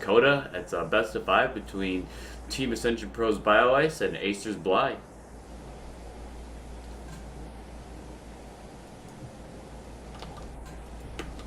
Coda. It's a best of 5 between Team Ascension Pro's Bioice and Acer's Bly.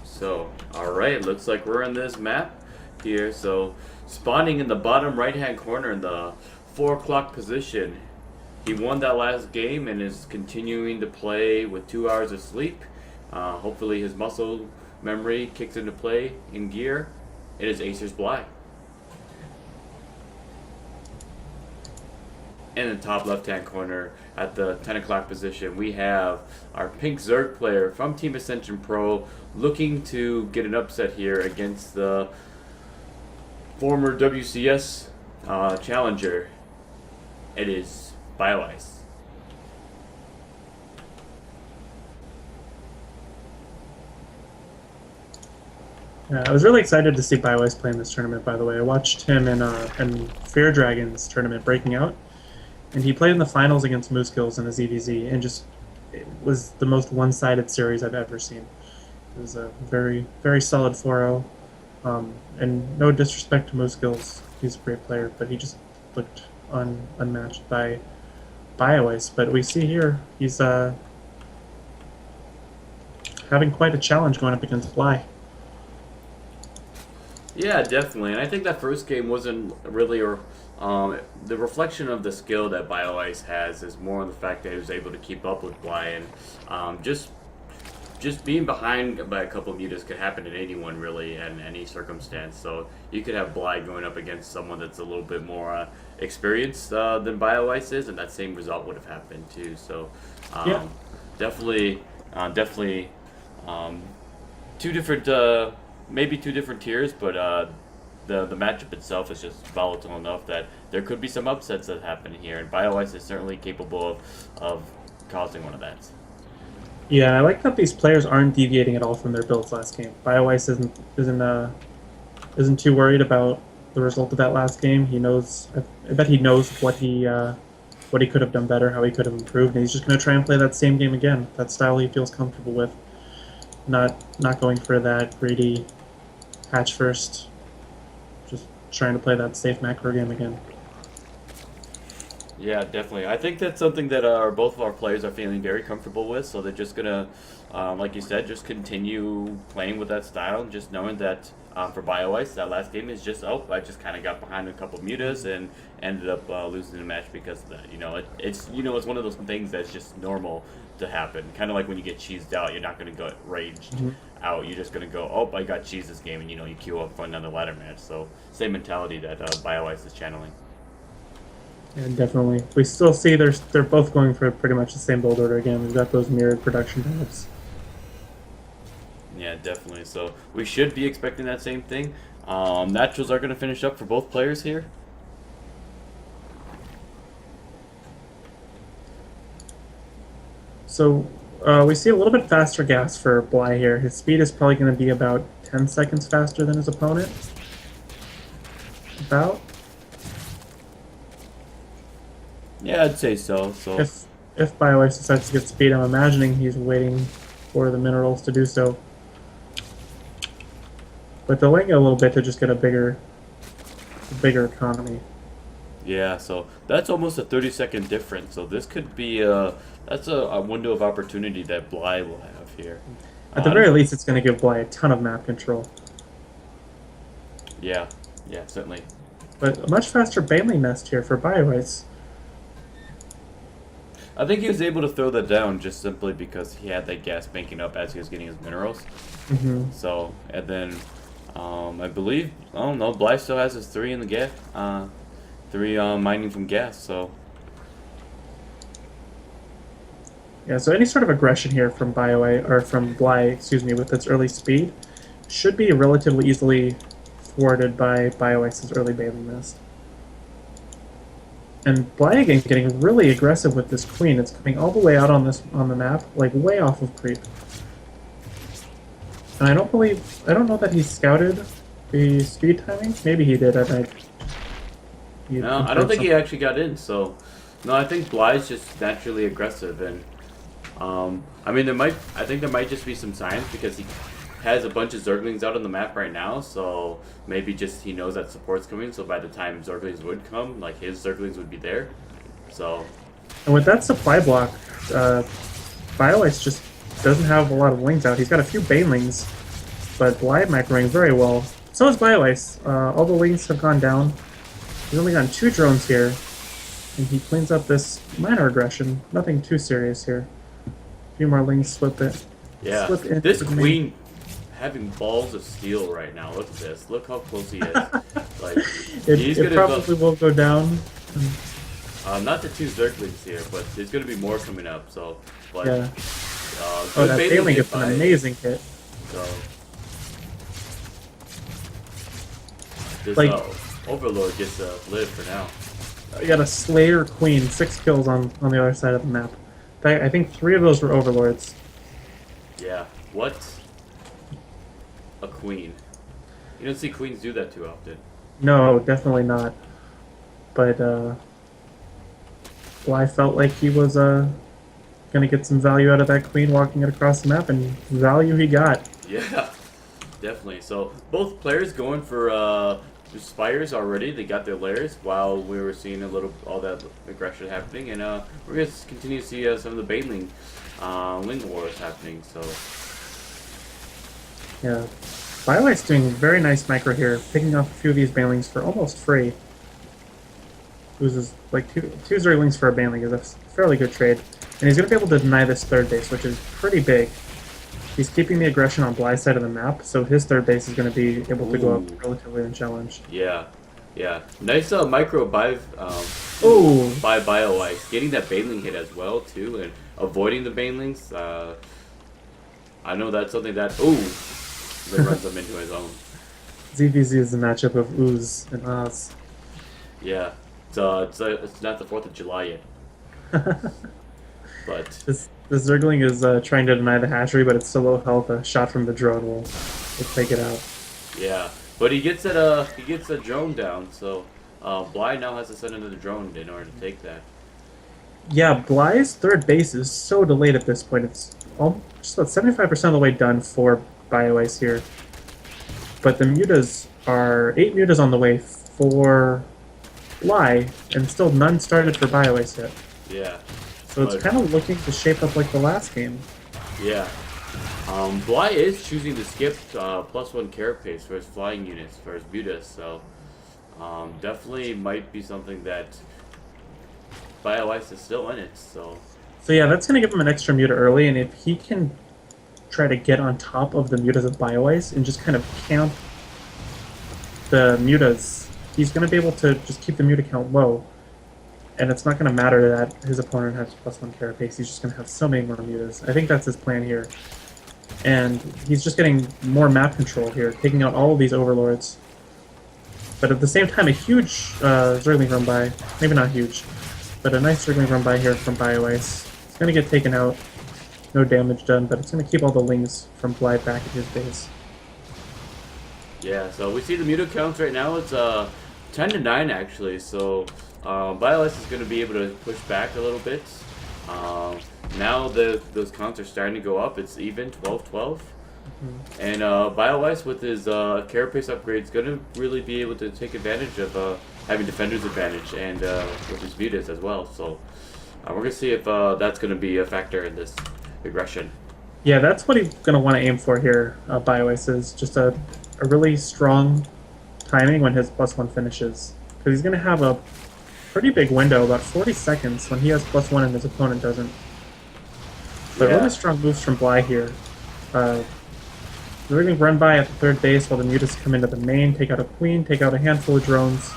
So, alright, looks like we're in this map here. So, spawning in the bottom right-hand corner in the 4 o'clock position. He won that last game and is continuing to play with 2 hours of sleep. Hopefully his muscle memory kicks into play in gear. It is Acer's Bly. In the top left-hand corner at the 10 o'clock position, we have our pink Zerg player from Team Ascension Pro looking to get an upset here against the former WCS challenger. It is Bioice. I was really excited to see Bioice play in this tournament, by the way. I watched him in Fair Dragons tournament breaking out, and he played in the finals against Moose Kills in his EVZ, and just it was the most one-sided series I've ever seen. It was a very, very solid 4-0, and no disrespect to Moose Kills, he's a great player, but he just looked unmatched by Bioice. But we see here, he's having quite a challenge going up against Bly. Yeah, definitely, and I think that first game wasn't really the reflection of the skill that Bioice has is more on the fact that he was able to keep up with Bly, and just being behind by a couple of mutas could happen to anyone really in any circumstance. So you could have Bly going up against someone that's a little bit more experienced than Bioice is, and that same result would have happened too. So Yeah. definitely, two different. Maybe 2 different tiers, but the matchup itself is just volatile enough that there could be some upsets that happen here, and Bioice is certainly capable of causing one of that. Yeah, I like that these players aren't deviating at all from their builds last game. Bioice isn't too worried about the result of that last game. He knows, I bet he knows what he could have done better, how he could have improved, and he's just going to try and play that same game again. That style he feels comfortable with, not going for that greedy hatch first, just trying to play that safe macro game again. Yeah, definitely. I think that's something that both of our players are feeling very comfortable with, so they're just going to, like you said, just continue playing with that style, and just knowing that for Bioice, that last game is just, I just kind of got behind a couple of mutas and ended up losing the match because of that. It's one of those things that's just normal to happen. Kind of like when you get cheesed out, you're not going to go raged out. You're just going to go, I got cheesed this game, and you queue up for another ladder match. So same mentality that Bioice is channeling. Yeah, definitely. We still see they're both going for pretty much the same build order again. We've got those mirrored production tabs. Yeah, definitely. So we should be expecting that same thing. Naturals are going to finish up for both players here. So we see a little bit faster gas for Bly here. His speed is probably going to be about 10 seconds faster than his opponent. About. Yeah, I'd say so. So if Bioice decides to get speed, I'm imagining he's waiting for the minerals to do so. But delaying it a little bit to just get a bigger economy. yeah, so that's almost a 30-second difference. So this could be that's a window of opportunity that Bly will have here. At the very least, it's going to give Bly a ton of map control. Yeah, certainly. But a much faster Bailey nest here for Bioice. I think he was able to throw that down just simply because he had that gas banking up as he was getting his minerals. So, and then I believe, Bly still has his 3 in the gas, 3 mining from gas. So Yeah, so any sort of aggression here from Bioice or from Bly, excuse me, with its early speed, should be relatively easily thwarted by Bioice's early Bailey nest. And Bly again getting really aggressive with this queen. It's coming all the way out on the map, like way off of creep. And I don't know that he scouted the speed timing. Maybe he did. no, I don't think he actually got in. So no, I think Bly's just naturally aggressive, and I mean I think there might just be some signs because has a bunch of Zerglings out on the map right now, so maybe just he knows that support's coming, so by the time Zerglings would come, like his Zerglings would be there. So. And with that supply block, Bioice just doesn't have a lot of lings out. He's got a few banelings, but Bly microing very well. So is Bioice. All the lings have gone down. He's only gotten 2 drones here, and he cleans up this minor aggression. Nothing too serious here. A few more lings slip it. Yeah, Slip this queen having balls of steel right now. Look at this. Look how close he is. Like he's it gonna probably will go down. Not the 2 Zerglings here, but there's gonna be more coming up. So, but Yeah. good That bailing Bailey hit gets an by- amazing hit. So this Like- Overlord gets a live for now. You got a Slayer Queen, 6 kills on the other side of the map. I think 3 of those were Overlords. Yeah. What? A queen. You don't see queens do that too often. No, definitely not. But Bly felt like he was gonna get some value out of that queen walking it across the map, and value he got. Yeah, definitely. So both players going for spires already. They got their layers while we were seeing all that aggression happening, and we're gonna continue to see some of the Baneling Ling wars happening. So Yeah. Bioice doing very nice micro here, picking off a few of these banelings for almost free. Loses like two Zerglings for a baneling is a fairly good trade. And he's going to be able to deny this third base, which is pretty big. He's keeping the aggression on Bly's side of the map, so his third base is going to be able to go up relatively unchallenged. yeah, nice micro by by Bioice, getting that Baneling hit as well too, and avoiding the Banelings. I know that's something that that runs him into his own. ZVZ is a matchup of Ooze and Oz. Yeah, it's not the 4th of July yet. But This Zergling is trying to deny the hatchery, but it's so low health. A shot from the drone will take it out. yeah, but he gets a drone down, so Bly now has to send another drone in order to take that. Yeah, Bly's third base is so delayed at this point. It's just about 75% of the way done for Bioice here. But the mutas are 8 mutas on the way for Bly, and still none started for Bioice yet. Yeah. So it's kind of looking to shape up like the last game. Yeah. Bly is choosing to skip +1 carapace for his flying units, for his mutas, so definitely might be something that Bioice is still in it, so yeah, that's going to give him an extra muta early, and if he can try to get on top of the mutas of Bioice and just kind of camp the mutas, he's going to be able to just keep the muta count low. And it's not going to matter that his opponent has +1 carapace. He's just going to have so many more mutas. I think that's his plan here. And he's just getting more map control here, taking out all of these overlords. But at the same time, a huge Zergling run by. Maybe not huge, but a nice Zergling run by here from Bioice. It's going to get taken out. No damage done, but it's going to keep all the lings from Bly back at his base. yeah, so we see the muta counts right now. It's 10 to 9 actually, so Bioice is going to be able to push back a little bit. Now those counts are starting to go up. It's even 12-12. And Bioice with his carapace upgrade is going to really be able to take advantage of having defender's advantage and with his mutas as well. So we're going to see if that's going to be a factor in this aggression. Yeah, that's what he's going to want to aim for here, Bioice, is just a really strong timing when his +1 finishes. Because he's going to have a pretty big window, about 40 seconds, when he has +1 and his opponent doesn't. But really strong moves from Bly here. They're going to run by at the third base while the mutas come into the main, take out a queen, take out a handful of drones.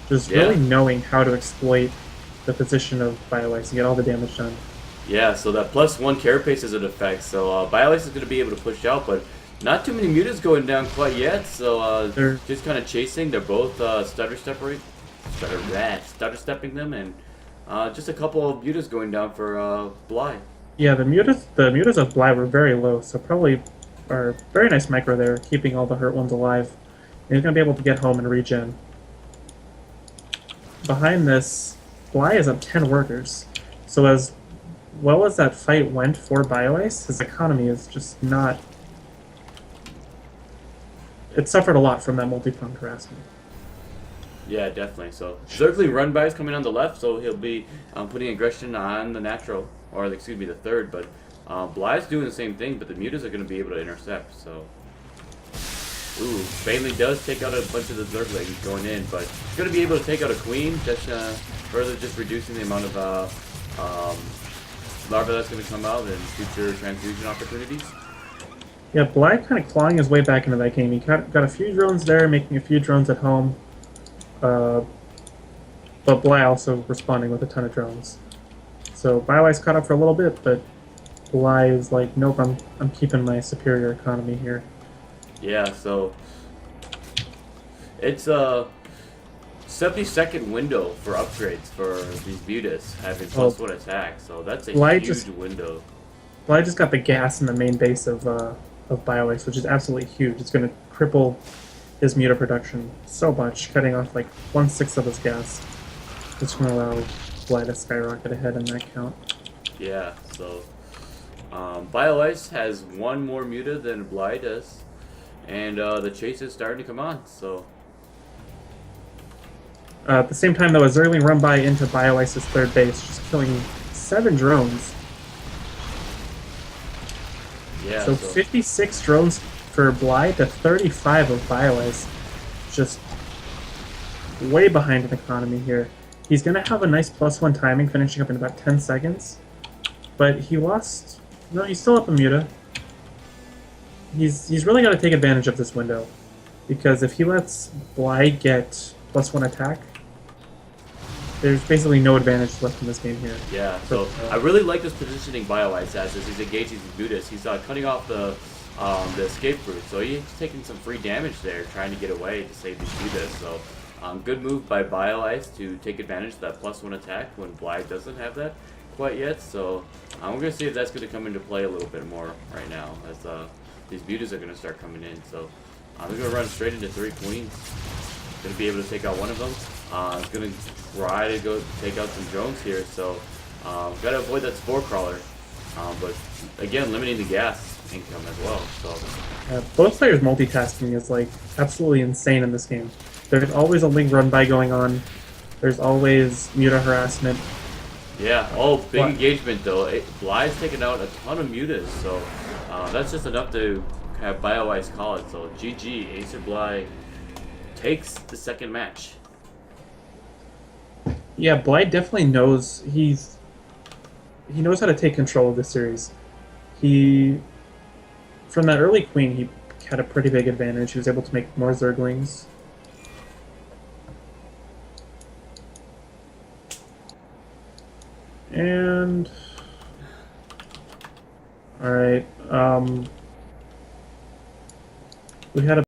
Just really knowing how to exploit the position of Bioice and get all the damage done. Yeah, so that +1 carapace is in effect, so Bioice is going to be able to push out, but not too many mutas going down quite yet, so they're just kind of chasing. They're both stutter stepping them, and just a couple of mutas going down for Bly. Yeah, the mutas of Bly were very low, so probably are very nice micro there, keeping all the hurt ones alive. And he's going to be able to get home and regen. Behind this, Bly is up 10 workers, so as well as that fight went for Bioice, his economy is just not it suffered a lot from that multi-pronged harassment. Yeah, definitely. So Zergling run by is coming on the left, so he'll be putting aggression on the natural, or excuse me, the third. But Bly's doing the same thing, but the mutas are going to be able to intercept. So, ooh, Bailey does take out a bunch of the Zerglings going in, but he's going to be able to take out a queen, just further just reducing the amount of larvae that's going to come out and future transfusion opportunities. Yeah, Bly kind of clawing his way back into that game. He got a few drones there, making a few drones at home. But Bly also responding with a ton of drones. So Bioice caught up for a little bit, but Bly is like, nope, I'm keeping my superior economy here. Yeah, so it's a 70-second window for upgrades for these mutas having +1 attack. So that's a huge window. Bly just got the gas in the main base of Bioice, which is absolutely huge. It's going to cripple his muta production so much, cutting off like 1/6 of his gas. It's going to allow Bly to skyrocket ahead in that count. Yeah, so Bioice has one more muta than Bly does, and the chase is starting to come on. So at the same time, though, a Zergling run by into Bioice's third base, just killing 7 drones. yeah, So 56 drones for Bly to 35 of Bioice. Just way behind in economy here. He's going to have a nice +1 timing, finishing up in about 10 seconds. But he lost... No, he's still up a muta. He's really got to take advantage of this window. Because if he lets Bly get +1 attack, there's basically no advantage left in this game here. Yeah, so I really like this positioning Bioice has as he's engaging these mutas. He's cutting off the escape route, so he's taking some free damage there, trying to get away to save these mutas. So good move by Bioice to take advantage of that +1 attack when Bly doesn't have that quite yet. So we're going to see if that's going to come into play a little bit more right now as these mutas are going to start coming in. So I'm going to run straight into 3 queens. Going to be able to take out one of them. It's going to try to go take out some drones here, so got to avoid that spore crawler. But again, limiting the gas income as well. So both players multitasking is like absolutely insane in this game. There's always a link run by going on. There's always muta harassment. Yeah. Oh, big engagement though. Bly's taking out a ton of mutas, so that's just enough to have Bioice call it. So GG, Acer Bly takes the second match. Yeah, Bly definitely knows he knows how to take control of the series. From that early queen, he had a pretty big advantage. He was able to make more Zerglings. And all right, we had a